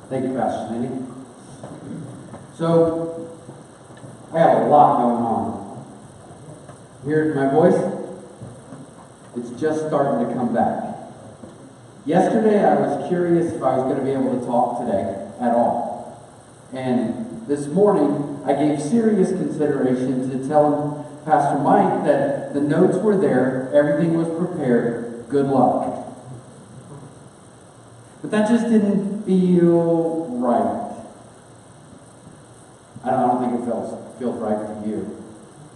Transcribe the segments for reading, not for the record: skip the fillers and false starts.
Thank you, Pastor Cindy. So, I have a lot going on. Here's my voice. It's just starting to come back. Yesterday, I was curious if I was going to be able to talk today at all. And this morning, I gave serious consideration to telling Pastor Mike that the notes were there, everything was prepared, good luck. But that just didn't feel right. I don't think it feels right to you.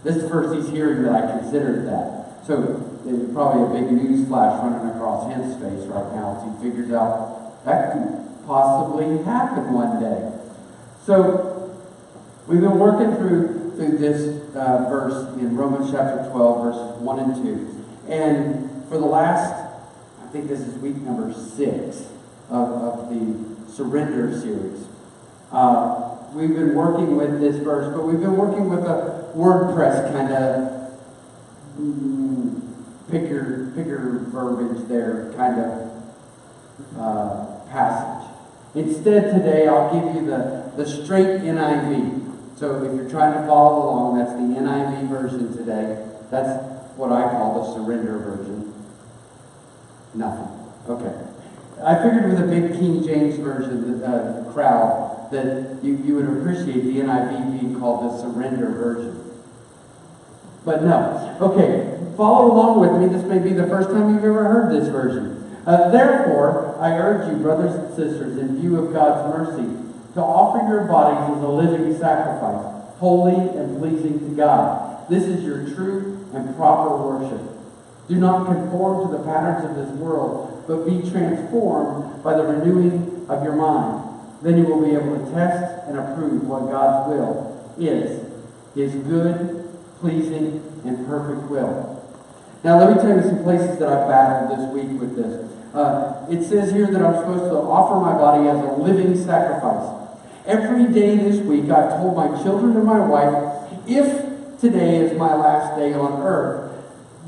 This is the first he's hearing that I considered that. So there's probably a big news flash running across his face right now as he figures out that could possibly happen one day. So we've been working through this verse in Romans chapter 12, verses 1 and 2. And for the last, I think this is week number 6 of the Surrender series. We've been working with this verse, but we've been working with a WordPress kind of pick your verbiage there kind of passage. Instead today I'll give you the straight NIV. So if you're trying to follow along, that's the NIV version today. That's what I call the Surrender version. Nothing. Okay. I figured with a big King James version, the crowd, that you would appreciate the NIV being called the Surrender version. But no. Okay, follow along with me. This may be the first time you've ever heard this version. Therefore, I urge you, brothers and sisters, in view of God's mercy, to offer your bodies as a living sacrifice, holy and pleasing to God. This is your true and proper worship. Do not conform to the patterns of this world, but be transformed by the renewing of your mind. Then you will be able to test and approve what God's will is, His good, pleasing, and perfect will. Now let me tell you some places that I've battled this week with this. It says here that I'm supposed to offer my body as a living sacrifice. Every day this week I've told my children and my wife, if today is my last day on earth,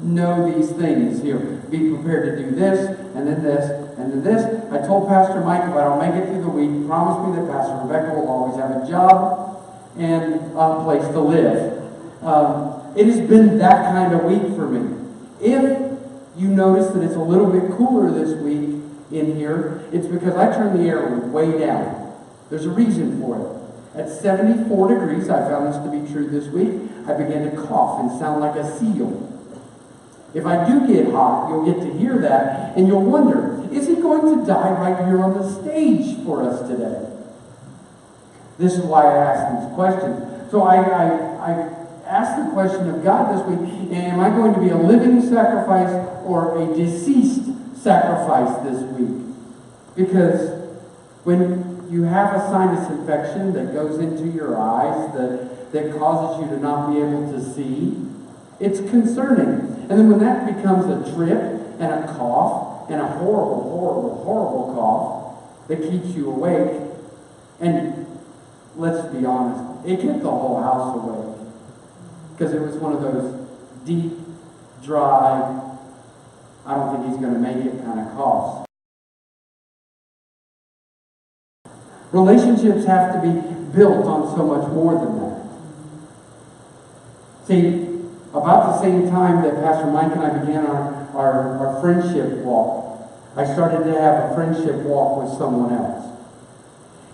know these things here. Be prepared to do this, and then this, and then this. I told Pastor Mike, if I don't make it through the week, promise me that Pastor Rebecca will always have a job and a place to live. It has been that kind of week for me. If you notice that it's a little bit cooler this week in here, it's because I turned the air way down. There's a reason for it. At 74 degrees, I found this to be true this week, I began to cough and sound like a seal. If I do get hot, you'll get to hear that, and you'll wonder, is he going to die right here on the stage for us today? This is why I asked these questions. So I asked the question of God this week, am I going to be a living sacrifice or a deceased sacrifice this week? Because when you have a sinus infection that goes into your eyes, that causes you to not be able to see, it's concerning. And then when that becomes a trip and a cough, and a horrible, horrible, horrible cough that keeps you awake, and let's be honest, it kept the whole house awake. Because it was one of those deep, dry, I don't think he's going to make it kind of coughs. Relationships have to be built on so much more than that. See, about the same time that Pastor Mike and I began our friendship walk, I started to have a friendship walk with someone else.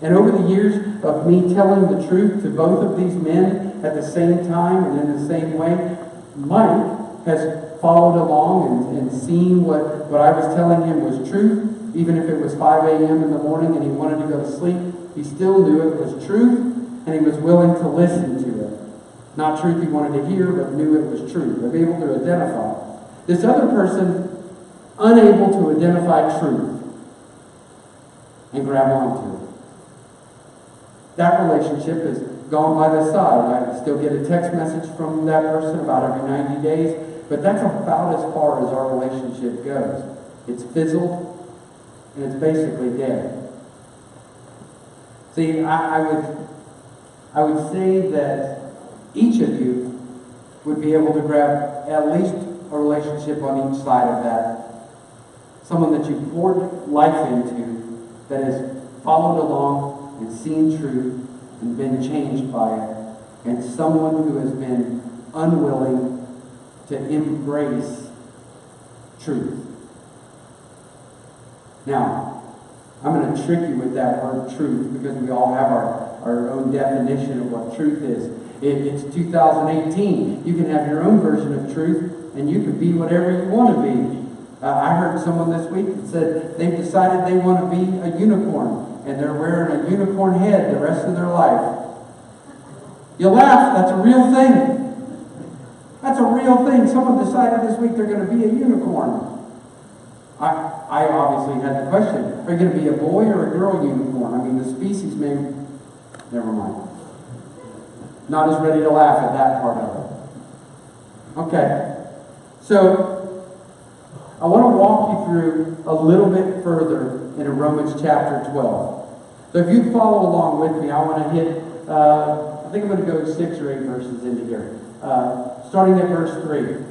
And over the years of me telling the truth to both of these men at the same time and in the same way, Mike has followed along and seen what I was telling him was truth. Even if it was 5 a.m. in the morning and he wanted to go to sleep, he still knew it was truth, and he was willing to listen to it. Not truth he wanted to hear, but knew it was truth. They're able to identify. This other person, unable to identify truth and grab onto it. That relationship has gone by the side. I still get a text message from that person about every 90 days, but that's about as far as our relationship goes. It's fizzled, and it's basically dead. See, I would say that each of you would be able to grab at least a relationship on each side of that. Someone that you poured life into that has followed along and seen truth and been changed by it, and someone who has been unwilling to embrace truth. Now, I'm going to trick you with that word truth because we all have our own definition of what truth is. It's 2018. You can have your own version of truth, and you can be whatever you want to be. I heard someone this week that said they've decided they want to be a unicorn, and they're wearing a unicorn head the rest of their life. You laugh, that's a real thing. That's a real thing. Someone decided this week they're going to be a unicorn. I obviously had the question, are you going to be a boy or a girl unicorn? I mean, the species may... Never mind. Not as ready to laugh at that part of it. Okay. So, I want to walk you through a little bit further in Romans chapter 12. So if you follow along with me, I want to hit, I think I'm going to go 6 or 8 verses into here. Starting at verse 3.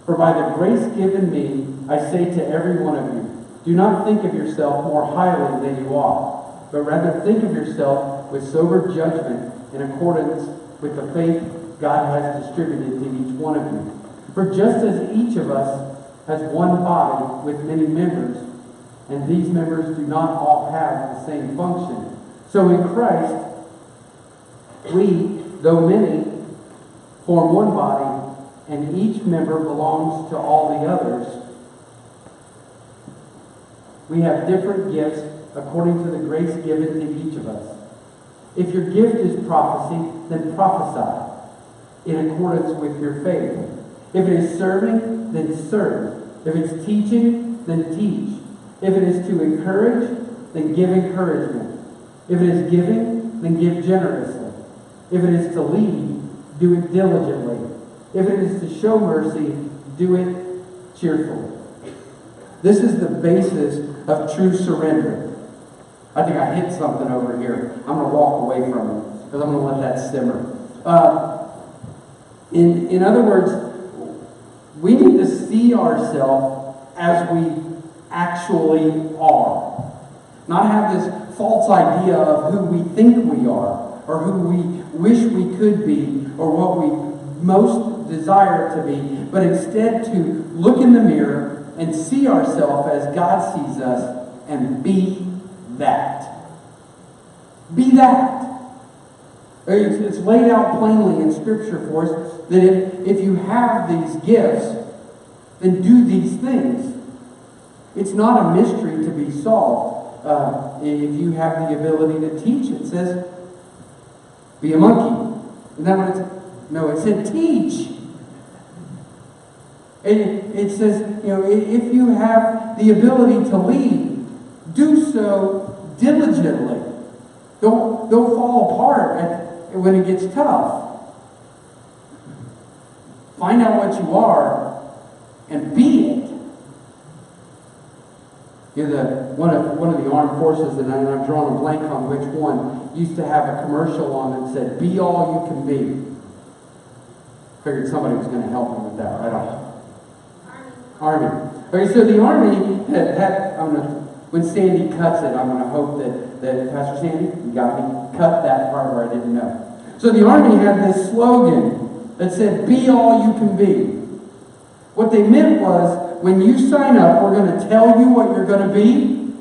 For by the grace given me, I say to every one of you, do not think of yourself more highly than you ought, but rather think of yourself with sober judgment in accordance with the faith God has distributed to each one of you. For just as each of us has one body with many members, and these members do not all have the same function, so in Christ, we, though many, form one body, and each member belongs to all the others. We have different gifts according to the grace given to each of us. If your gift is prophecy, then prophesy in accordance with your faith. If it is serving, then serve. If it's teaching, then teach. If it is to encourage, then give encouragement. If it is giving, then give generously. If it is to lead, do it diligently. If it is to show mercy, do it cheerfully. This is the basis of true surrender. I think I hit something over here. I'm going to walk away from it because I'm going to let that simmer. In other words, we need to see ourselves as we actually are. Not have this false idea of who we think we are, or who we wish we could be, or what we most desire to be, but instead to look in the mirror and see ourselves as God sees us and be that. Be that. It's laid out plainly in Scripture for us that if you have these gifts, then do these things. It's not a mystery to be solved. If you have the ability to teach, it says, be a monkey. Isn't that what it says? No, it said teach. It says, if you have the ability to lead, do so diligently. Don't fall apart when it gets tough. Find out what you are and be it. One of the armed forces, and I'm drawing a blank on which one, used to have a commercial on that said, "Be all you can be." Figured somebody was going to help me with that, right? Army. Okay, so the Army had when Sandy cuts it, I'm going to hope that Pastor Sandy, you got me, cut that part where I didn't know. So the Army had this slogan that said, "Be all you can be." What they meant was, when you sign up, we're going to tell you what you're going to be,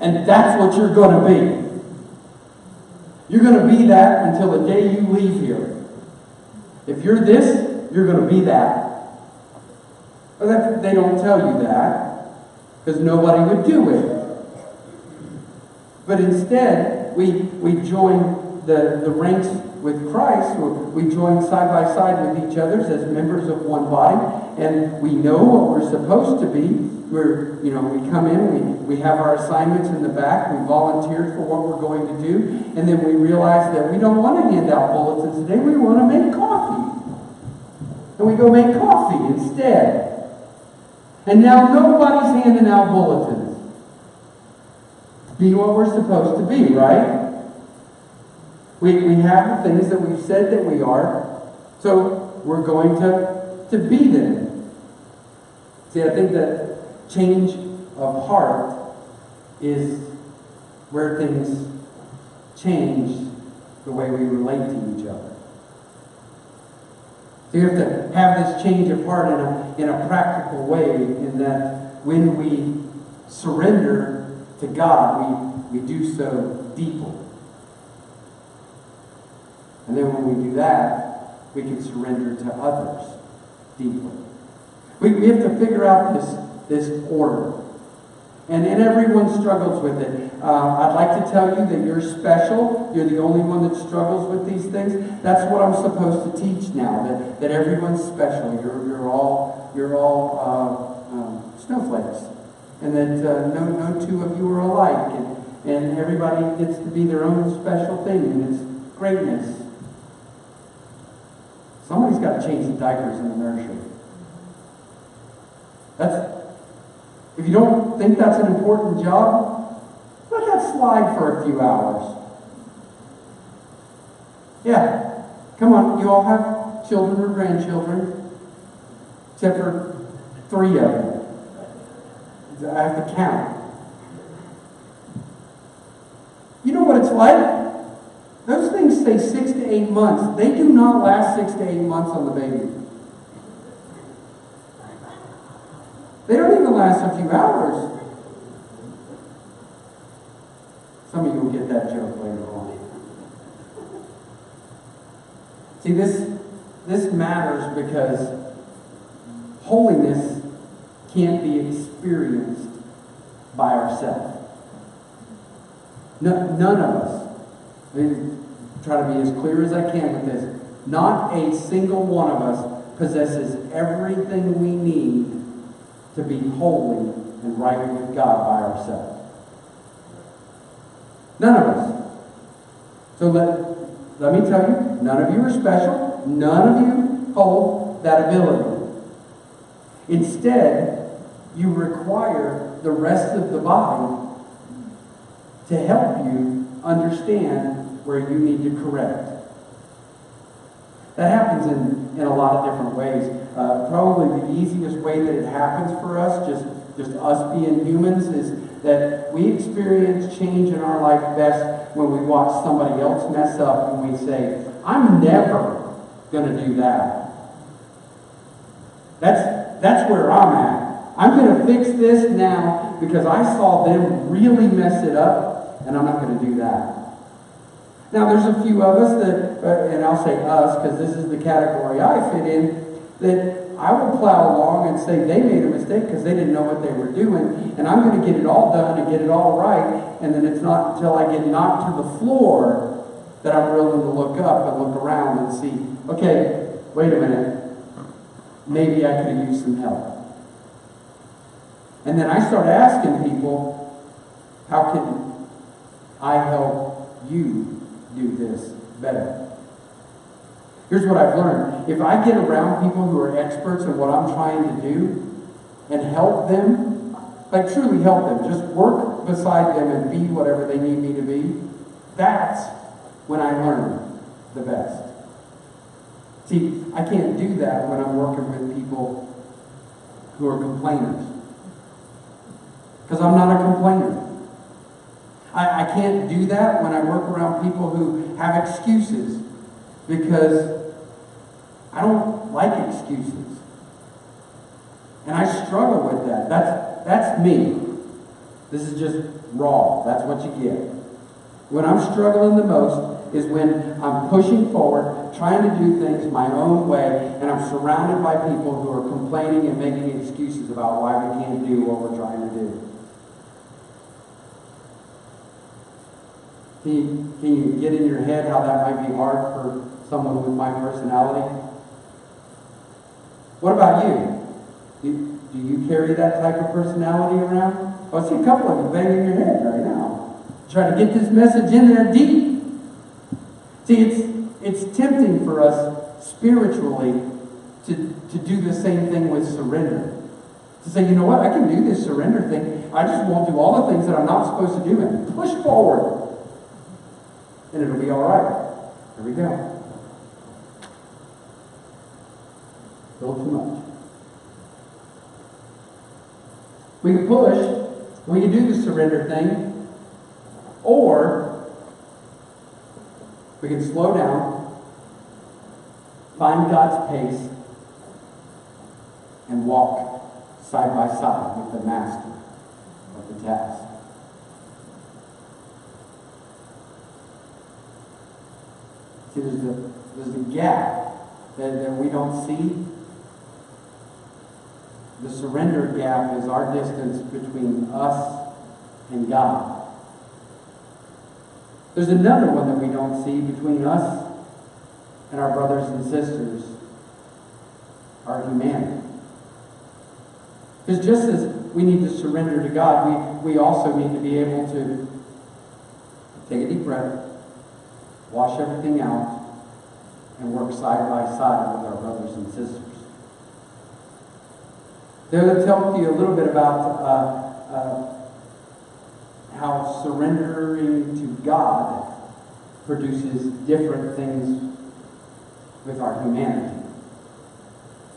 and that's what you're going to be. You're going to be that until the day you leave here. If you're this, you're going to be that. Well, they don't tell you that, because nobody would do it. But instead, we join the ranks with Christ. We join side by side with each other as members of one body, and we know what we're supposed to be. We come in, we have our assignments in the back, we volunteered for what we're going to do, and then we realize that we don't want to hand out bulletins today, we want to make coffee. And we go make coffee instead. And now nobody's handing out bulletins. Be what we're supposed to be, right? We have the things that we've said that we are, so we're going to be them. See, I think that change of heart is where things change the way we relate to each other. So you have to have this change of heart in a practical way, in that when we surrender to God, we do so deeply. And then when we do that, we can surrender to others deeply. We have to figure out this order. And everyone struggles with it. I'd like to tell you that you're special. You're the only one that struggles with these things. That's what I'm supposed to teach now, that everyone's special. You're all snowflakes. And that no two of you are alike. And everybody gets to be their own special thing. And it's greatness. Somebody's got to change the diapers in the nursery. If you don't think that's an important job, let that slide for a few hours. Yeah, come on, you all have children or grandchildren, except for 3 of them. I have to count. You know what it's like? Those things stay 6 to 8 months. They do not last 6 to 8 months on the baby. They don't even last a few hours. Some of you will get that joke later on. See, this matters because holiness can't be experienced by ourselves. None of us. I mean, try to be as clear as I can with this. Not a single one of us possesses everything we need to be holy and right with God by ourselves. None of us. So let me tell you, none of you are special. None of you hold that ability. Instead, you require the rest of the body to help you understand where you need to correct. That happens in a lot of different ways. Probably the easiest way that it happens for us, just us being humans, is that we experience change in our life best when we watch somebody else mess up and we say, I'm never going to do that. That's where I'm at. I'm going to fix this now because I saw them really mess it up, and I'm not going to do that. Now, there's a few of us that, and I'll say us because this is the category I fit in, that I will plow along and say they made a mistake because they didn't know what they were doing, and I'm going to get it all done and get it all right, and then it's not until I get knocked to the floor that I'm willing to look up and look around and see, okay, wait a minute, maybe I could have used some help. And then I start asking people, how can I help you do this better? Here's what I've learned. If I get around people who are experts in what I'm trying to do and help them, like truly help them, just work beside them and be whatever they need me to be, that's when I learn the best. See, I can't do that when I'm working with people who are complainers. Because I'm not a complainer. I can't do that when I work around people who have excuses, because I don't like excuses. And I struggle with that. That's me. This is just raw. That's what you get. When I'm struggling the most is when I'm pushing forward, trying to do things my own way, and I'm surrounded by people who are complaining and making excuses about why we can't do what we're trying to do. Can you get in your head how that might be hard for someone with my personality? What about you? Do you carry that type of personality around? Oh, I see a couple of you banging your head right now. Try to get this message in there deep. See, it's tempting for us spiritually to do the same thing with surrender. To say, you know what, I can do this surrender thing. I just won't do all the things that I'm not supposed to do and push forward. And it'll be all right. There we go. A little too much. We can push. We can do the surrender thing. Or we can slow down, find God's pace, and walk side by side with the master of the task. See, there's a gap that we don't see. The surrender gap is our distance between us and God. There's another one that we don't see between us and our brothers and sisters, our humanity. Because just as we need to surrender to God, we also need to be able to take a deep breath, wash everything out, and work side by side with our brothers and sisters. Let's talk to you a little bit about how surrendering to God produces different things with our humanity.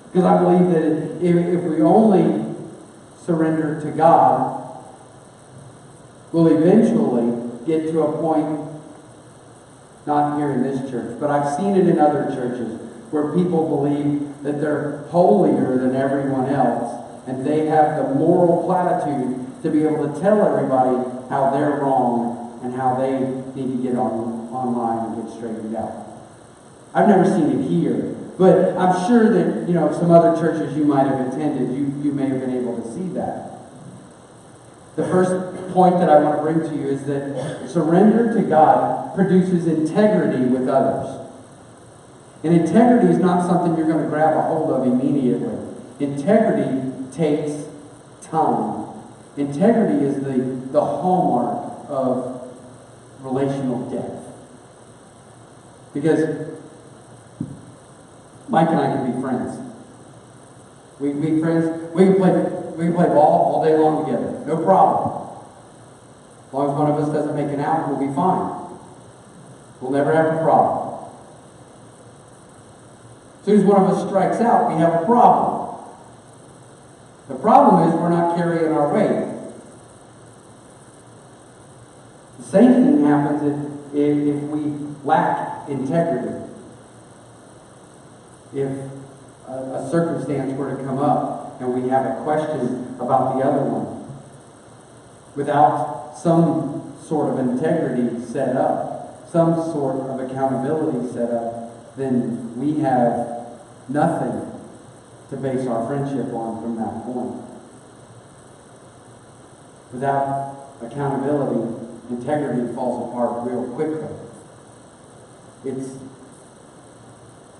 Because I believe that if we only surrender to God, we'll eventually get to a point, not here in this church, but I've seen it in other churches, where people believe that they're holier than everyone else, and they have the moral platitude to be able to tell everybody how they're wrong and how they need to get online and get straightened out. I've never seen it here, but I'm sure that, some other churches you might have attended, you may have been able to see that. The first point that I want to bring to you is that surrender to God produces integrity with others. And integrity is not something you're going to grab a hold of immediately. Integrity takes time. Integrity is the hallmark of relational depth. Because Mike and I can be friends. We can be friends. We can play ball all day long together. No problem. As long as one of us doesn't make an out, we'll be fine. We'll never have a problem. As soon as one of us strikes out, we have a problem. The problem is we're not carrying our weight. The same thing happens if we lack integrity. If a circumstance were to come up and we have a question about the other one, without some sort of integrity set up, some sort of accountability set up, then we have nothing to base our friendship on from that point. Without accountability, integrity falls apart real quickly. It's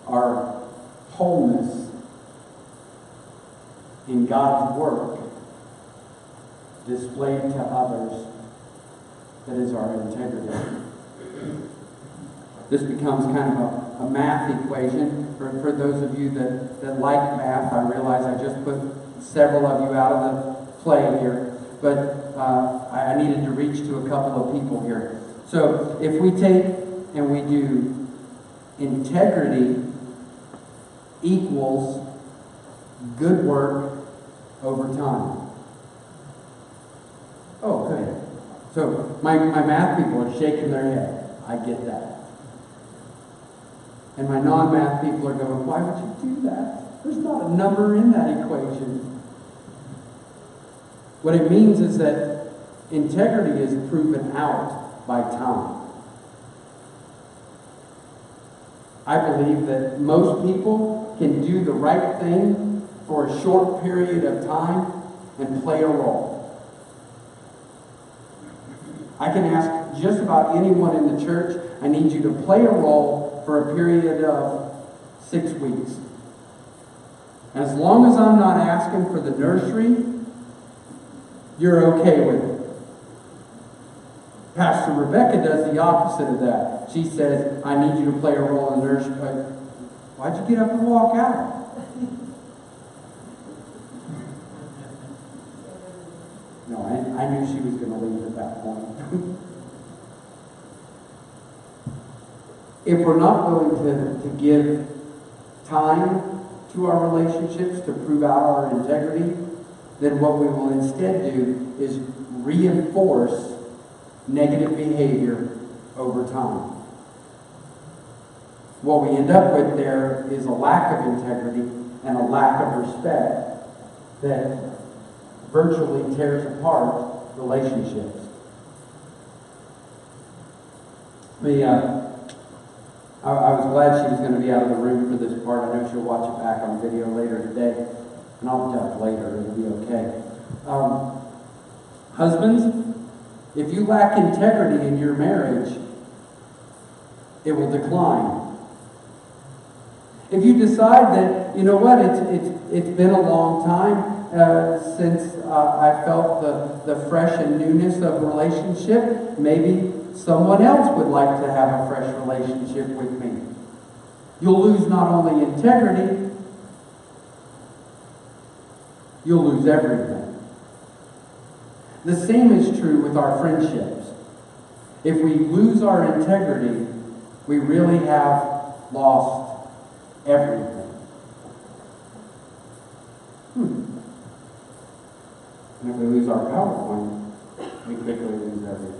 our wholeness in God's work displayed to others that is our integrity. This becomes kind of a math equation. For those of you that like math, I realize I just put several of you out of the play here, but I needed to reach to a couple of people here. So if we take and we do integrity equals good work over time. Oh, good. So my math people are shaking their head. I get that. And my non-math people are going, why would you do that? There's not a number in that equation. What it means is that integrity is proven out by time. I believe that most people can do the right thing for a short period of time and play a role. I can ask just about anyone in the church, I need you to play a role for a period of 6 weeks. And as long as I'm not asking for the nursery, you're okay with it. Pastor Rebecca does the opposite of that. She says, I need you to play a role in the nursery. Why'd you get up and walk out? No, I knew she was going to leave at that point. If we're not willing to give time to our relationships to prove out our integrity, then what we will instead do is reinforce negative behavior over time. What we end up with there is a lack of integrity and a lack of respect that virtually tears apart relationships. I was glad she was going to be out of the room for this part. I know she'll watch it back on video later today. And I'll tell it later, it'll be okay. Husbands, if you lack integrity in your marriage, it will decline. If you decide that, you know what, it's been a long time since I felt the fresh and newness of relationship, maybe someone else would like to have a fresh relationship with me. You'll lose not only integrity, you'll lose everything. The same is true with our friendships. If we lose our integrity, we really have lost everything. And if we lose our PowerPoint, we quickly lose everything.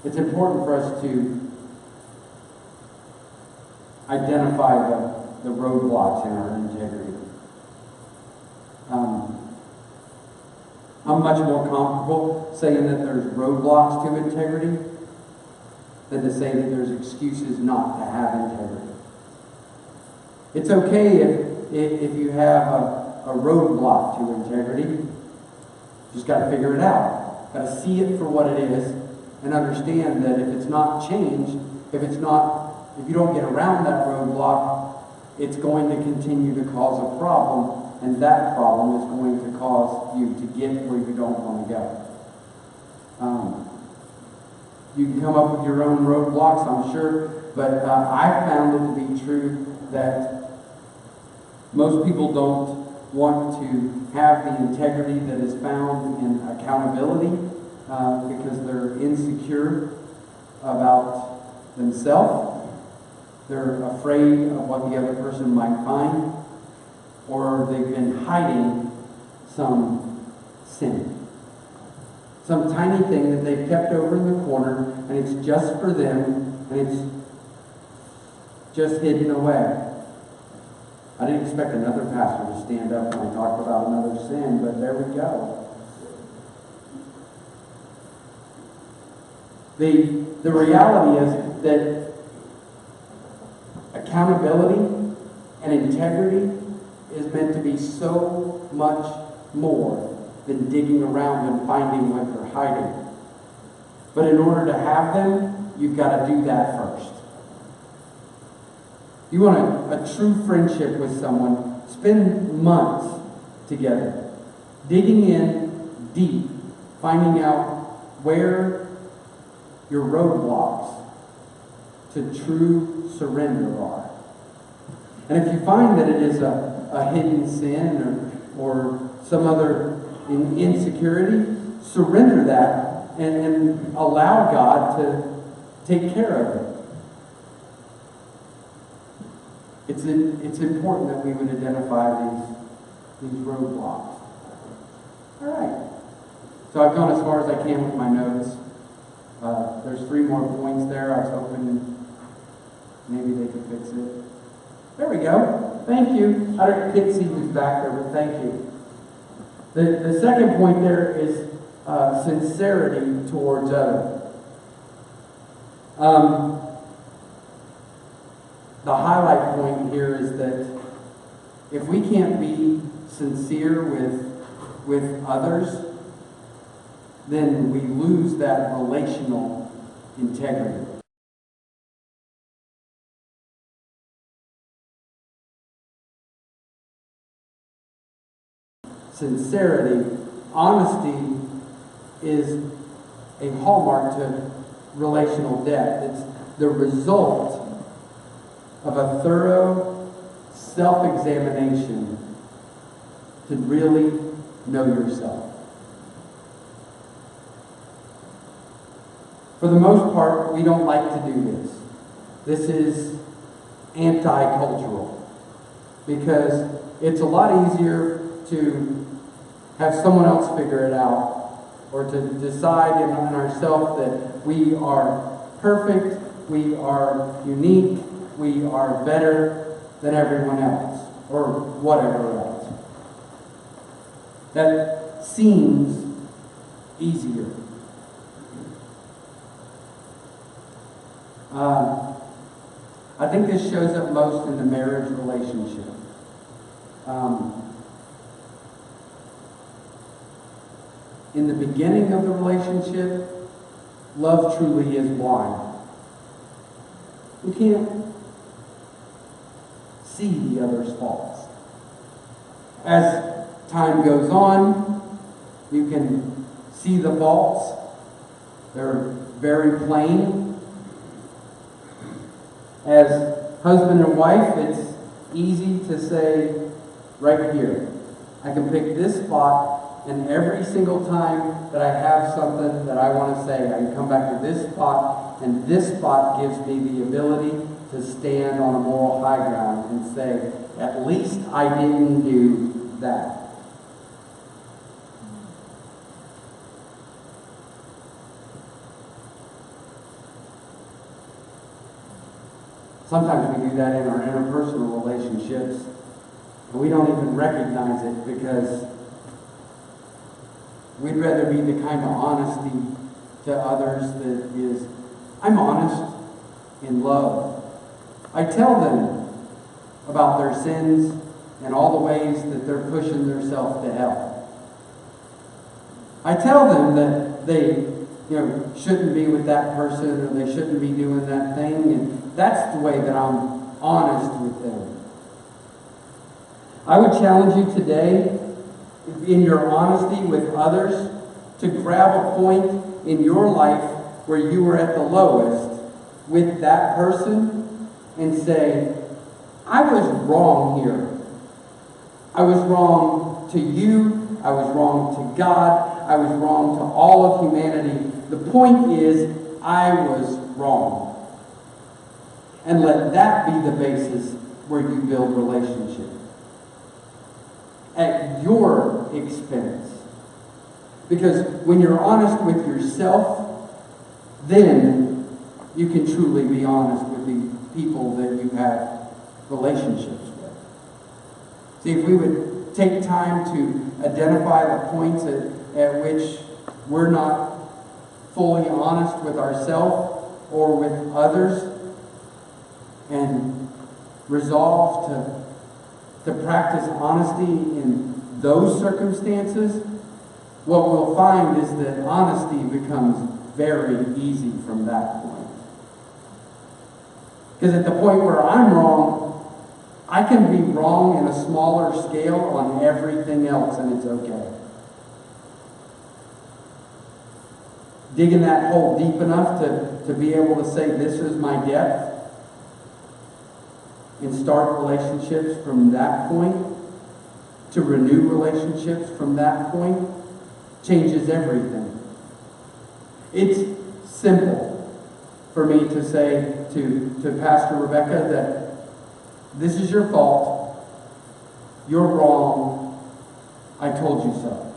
It's important for us to identify the roadblocks in our integrity. I'm much more comfortable saying that there's roadblocks to integrity than to say that there's excuses not to have integrity. It's okay if you have a roadblock to integrity. You just got to figure it out. Got to see it for what it is and understand that if it's not changed, if you don't get around that roadblock, it's going to continue to cause a problem. And that problem is going to cause you to get where you don't want to go. You can come up with your own roadblocks, I'm sure, but I found it to be true that most people don't want to have the integrity that is found in accountability because they're insecure about themselves. They're afraid of what the other person might find, or they've been hiding some sin. Some tiny thing that they've kept over in the corner, and it's just for them, and it's just hidden away. I didn't expect another pastor to stand up when I talked about another sin, but there we go. The reality is that accountability and integrity is meant to be so much more than digging around and finding what they're hiding. But in order to have them, you've got to do that first. You want a true friendship with someone, spend months together, digging in deep, finding out where your roadblocks to true surrender are. And if you find that it is a hidden sin or some other insecurity, surrender that and allow God to take care of it. It's important that we would identify these roadblocks. All right. So I've gone as far as I can with my notes. There's 3 more points there. I was hoping maybe they could fix it. There we go. Thank you. I can't see who's back there, but thank you. The second point there is sincerity towards others. The highlight point here is that if we can't be sincere with others, then we lose that relational integrity. Sincerity, honesty is a hallmark to relational depth. It's the result of a thorough self-examination to really know yourself. For the most part, we don't like to do this. This is anti-cultural because it's a lot easier to have someone else figure it out or to decide in ourselves that we are perfect, we are unique, we are better than everyone else, or whatever else. That seems easier. I think this shows up most in the marriage relationship. In the beginning of the relationship, love truly is blind. You can't see the other's faults. As time goes on, you can see the faults. They're very plain. As husband and wife, it's easy to say, right here, I can pick this spot, and every single time that I have something that I want to say, I can come back to this spot, and this spot gives me the ability to stand on a moral high ground and say, at least I didn't do that. Sometimes we do that in our interpersonal relationships, and we don't even recognize it because we'd rather be the kind of honesty to others that is, I'm honest in love. I tell them about their sins and all the ways that they're pushing themselves to hell. I tell them that they shouldn't be with that person, or they shouldn't be doing that thing, and that's the way that I'm honest with them. I would challenge you today, in your honesty with others, to grab a point in your life where you were at the lowest with that person and say, I was wrong here. I was wrong to you. I was wrong to God. I was wrong to all of humanity. The point is, I was wrong. And let that be the basis where you build relationship. At your expense. Because when you're honest with yourself, then you can truly be honest with the people that you have relationships with. See, if we would take time to identify the points at which we're not fully honest with ourselves or with others, and resolve to practice honesty in those circumstances, what we'll find is that honesty becomes very easy from that point. Because at the point where I'm wrong, I can be wrong in a smaller scale on everything else, and it's okay. Digging that hole deep enough to be able to say, this is my depth, and start relationships from that point, to renew relationships from that point, changes everything. It's simple for me to say to Pastor Rebecca that this is your fault, you're wrong, I told you so.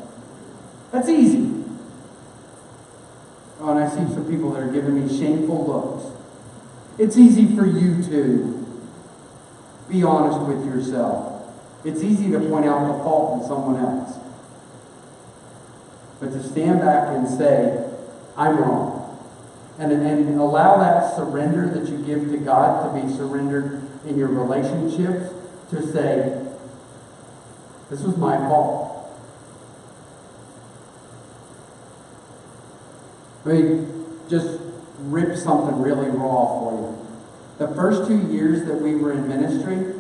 That's easy. Oh, and I see some people that are giving me shameful looks. It's easy for you to be honest with yourself. It's easy to point out the fault in someone else. But to stand back and say, I'm wrong. And allow that surrender that you give to God to be surrendered in your relationships, to say, this was my fault. Let me just rip something really raw for you. The first 2 years that we were in ministry,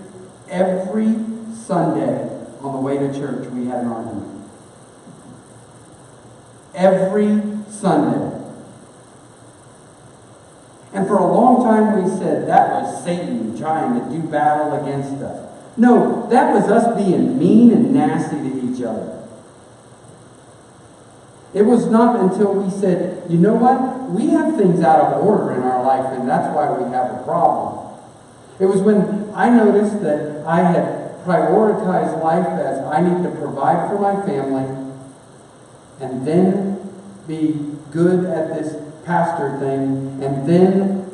every Sunday on the way to church, we had an argument. Every Sunday. And for a long time we said that was Satan trying to do battle against us. No, that was us being mean and nasty to each other. It was not until we said, you know what? We have things out of order in our life, and that's why we have a problem. It was when I noticed that I had prioritized life as I need to provide for my family, and then be good at this pastor thing, and then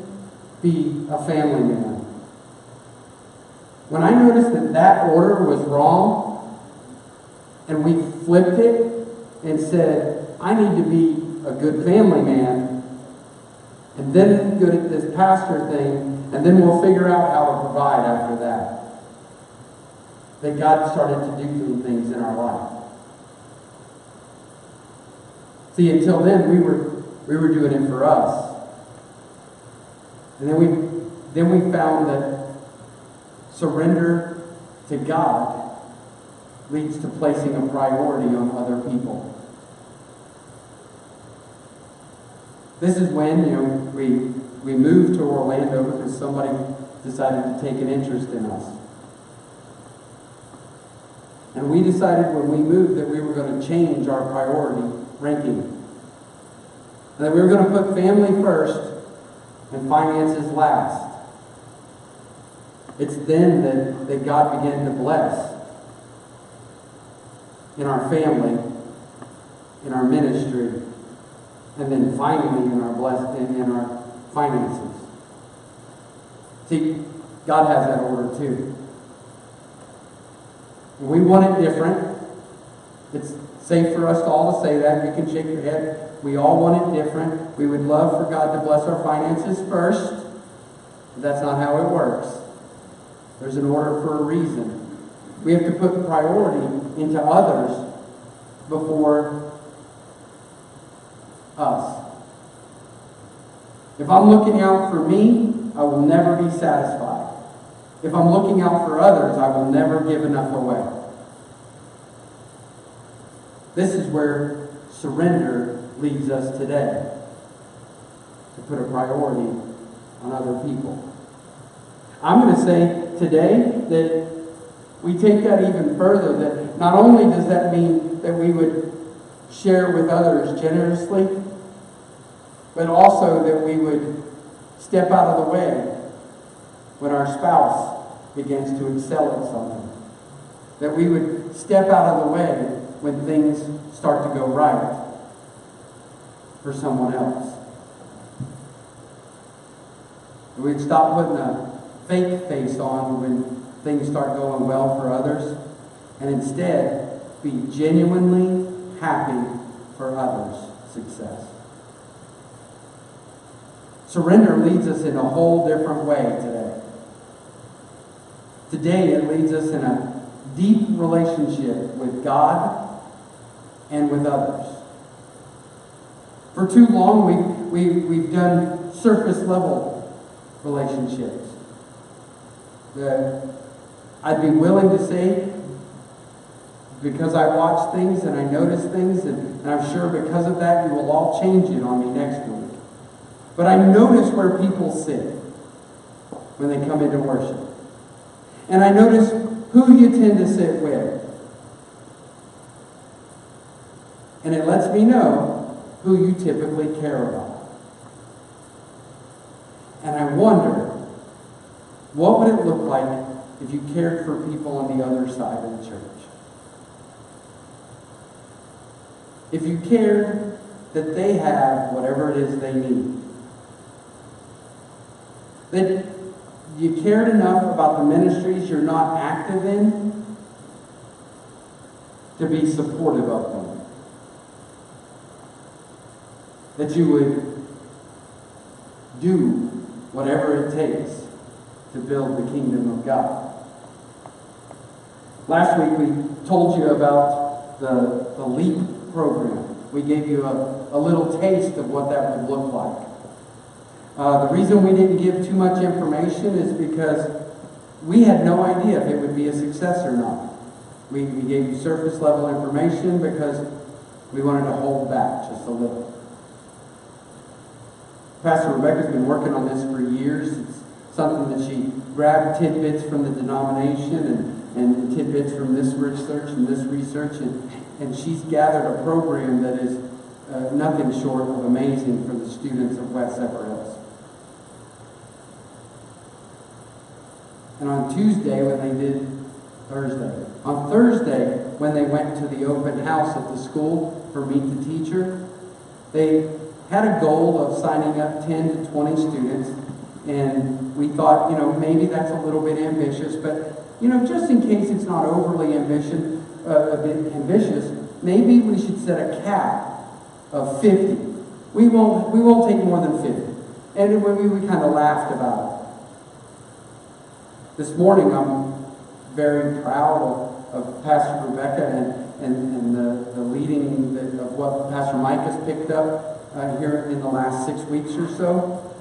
be a family man. When I noticed that that order was wrong, and we flipped it and said, I need to be a good family man, and then good at this pastor thing, and then we'll figure out how to provide after that. That God started to do some things in our life. See, until then, we were doing it for us. And then we found that surrender to God leads to placing a priority on other people. This is when, we moved to Orlando because somebody decided to take an interest in us. And we decided when we moved that we were going to change our priority ranking. And that we were going to put family first and finances last. It's then that God began to bless in our family, in our ministry, and then finally in our finances. See, God has that order too. We want it different. It's safe for us all to say that. You can shake your head. We all want it different. We would love for God to bless our finances first. But that's not how it works. There's an order for a reason. We have to put priority into others before us. If I'm looking out for me, I will never be satisfied. If I'm looking out for others, I will never give enough away. This is where surrender leads us today. To put a priority on other people. I'm going to say today that we take that even further, that not only does that mean that we would share with others generously, but also that we would step out of the way when our spouse begins to excel at something. That we would step out of the way when things start to go right for someone else. That we'd stop putting a fake face on when things start going well for others, and instead be genuinely happy for others' success. Surrender leads us in a whole different way today. Today it leads us in a deep relationship with God and with others. For too long we've done surface level relationships. I'd be willing to say, because I watch things and I notice things, and I'm sure because of that you will all change it on me next week. But I notice where people sit when they come into worship. And I notice who you tend to sit with. And it lets me know who you typically care about. And I wonder, what would it look like if you cared for people on the other side of the church? If you cared that they have whatever it is they need. That you cared enough about the ministries you're not active in to be supportive of them. That you would do whatever it takes to build the kingdom of God. Last week we told you about the LEAP program. We gave you a little taste of what that would look like. The reason we didn't give too much information is because we had no idea if it would be a success or not. We gave you surface level information because we wanted to hold back just a little. Pastor Rebecca's been working on this for years. It's something that she grabbed tidbits from the denomination and tidbits from this research and this research, and she's gathered a program that is nothing short of amazing for the students of West Zephyr Hills. And on Thursday when they went to the open house at the school for Meet the Teacher, They had a goal of signing up 10 to 20 students, and we thought, maybe that's a little bit ambitious, but, just in case it's not overly a bit ambitious, maybe we should set a cap of 50. We won't take more than 50. And we kind of laughed about it. This morning, I'm very proud of Pastor Rebecca and the leading of what Pastor Mike has picked up here in the last 6 weeks or so.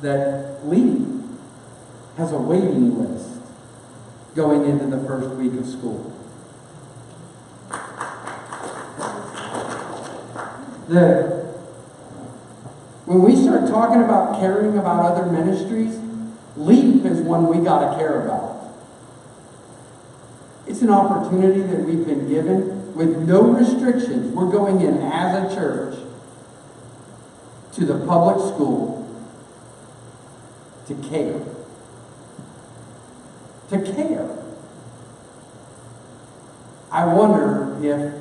That Lee has a waiting list going into the first week of school. When we start talking about caring about other ministries, LEAP is one we got to care about. It's an opportunity that we've been given with no restrictions. We're going in as a church to the public school to care. To care. I wonder if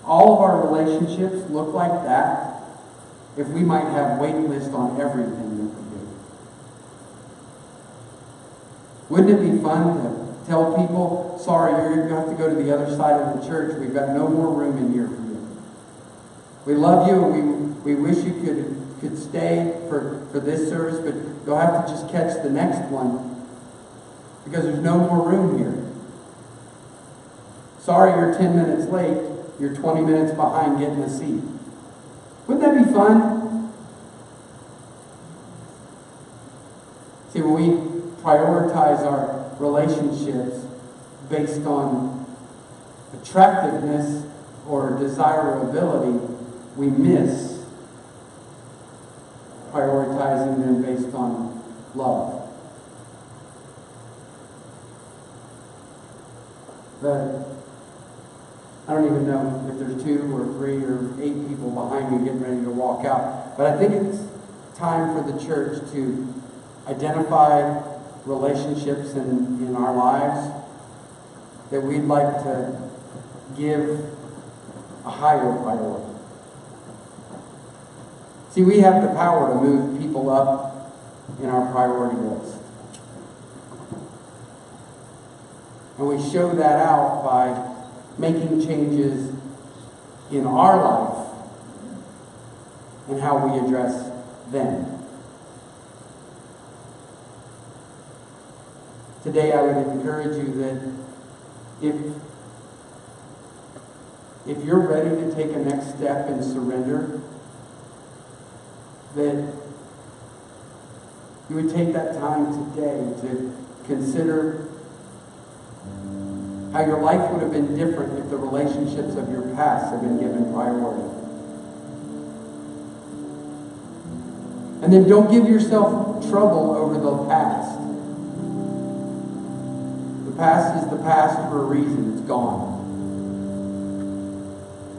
all of our relationships look like that, if we might have wait lists on everything that we do. Wouldn't it be fun to tell people, sorry, you have to go to the other side of the church. We've got no more room in here for you. We love you, and we wish you could stay for this service, but you'll have to just catch the next one because there's no more room here. Sorry, you're 10 minutes late. You're 20 minutes behind getting a seat. Wouldn't that be fun? See, when we prioritize our relationships based on attractiveness or desirability, we miss prioritizing them based on love. But I don't even know if there's 2 or 3 or 8 people behind me getting ready to walk out. But I think it's time for the church to identify relationships in our lives that we'd like to give a higher priority. See, we have the power to move people up in our priority list. And we show that out by making changes in our life and how we address them. Today I would encourage you that if you're ready to take a next step in surrender, that you would take that time today to consider how your life would have been different if the relationships of your past had been given priority. And then don't give yourself trouble over the past. The past is the past for a reason. It's gone.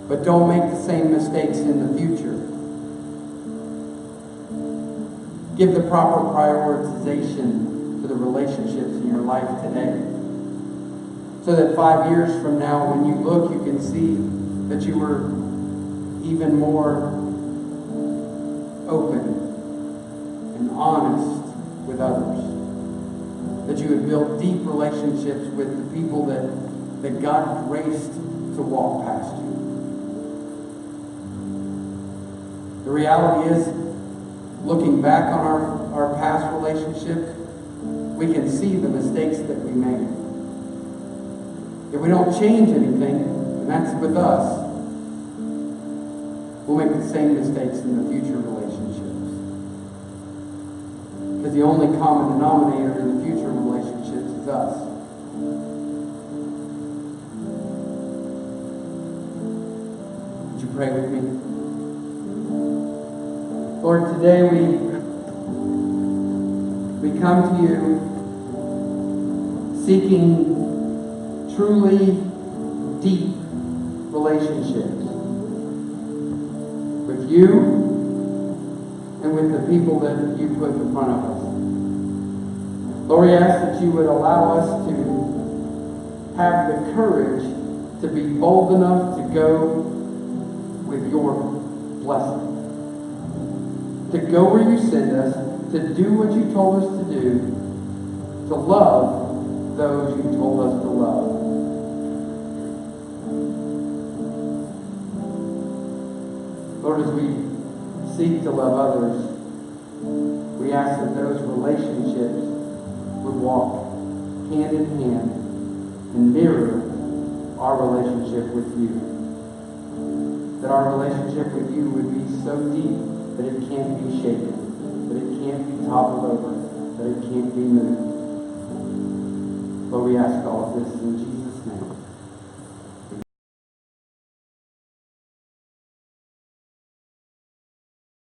But don't make the same mistakes in the future. Give the proper prioritization to the relationships in your life today. So that 5 years from now, when you look, you can see that you were even more open and honest with others. That you had built deep relationships with the people that God graced to walk past you. The reality is, looking back on our past relationships, we can see the mistakes that we made. If we don't change anything, and that's with us, we'll make the same mistakes in the future relationships. Because the only common denominator in the future relationships is us. Would you pray with me? Lord, today we come to you seeking truly deep relationships with you and with the people that you put in front of us. Lord, we ask that you would allow us to have the courage to be bold enough to go with your blessing. To go where you send us, to do what you told us to do, to love those you told us to love. Lord, as we seek to love others, we ask that those relationships would walk hand in hand and mirror our relationship with you. That our relationship with you would be so deep that it can't be shaken, that it can't be toppled over, that it can't be moved. Lord, we ask all of this in Jesus' name.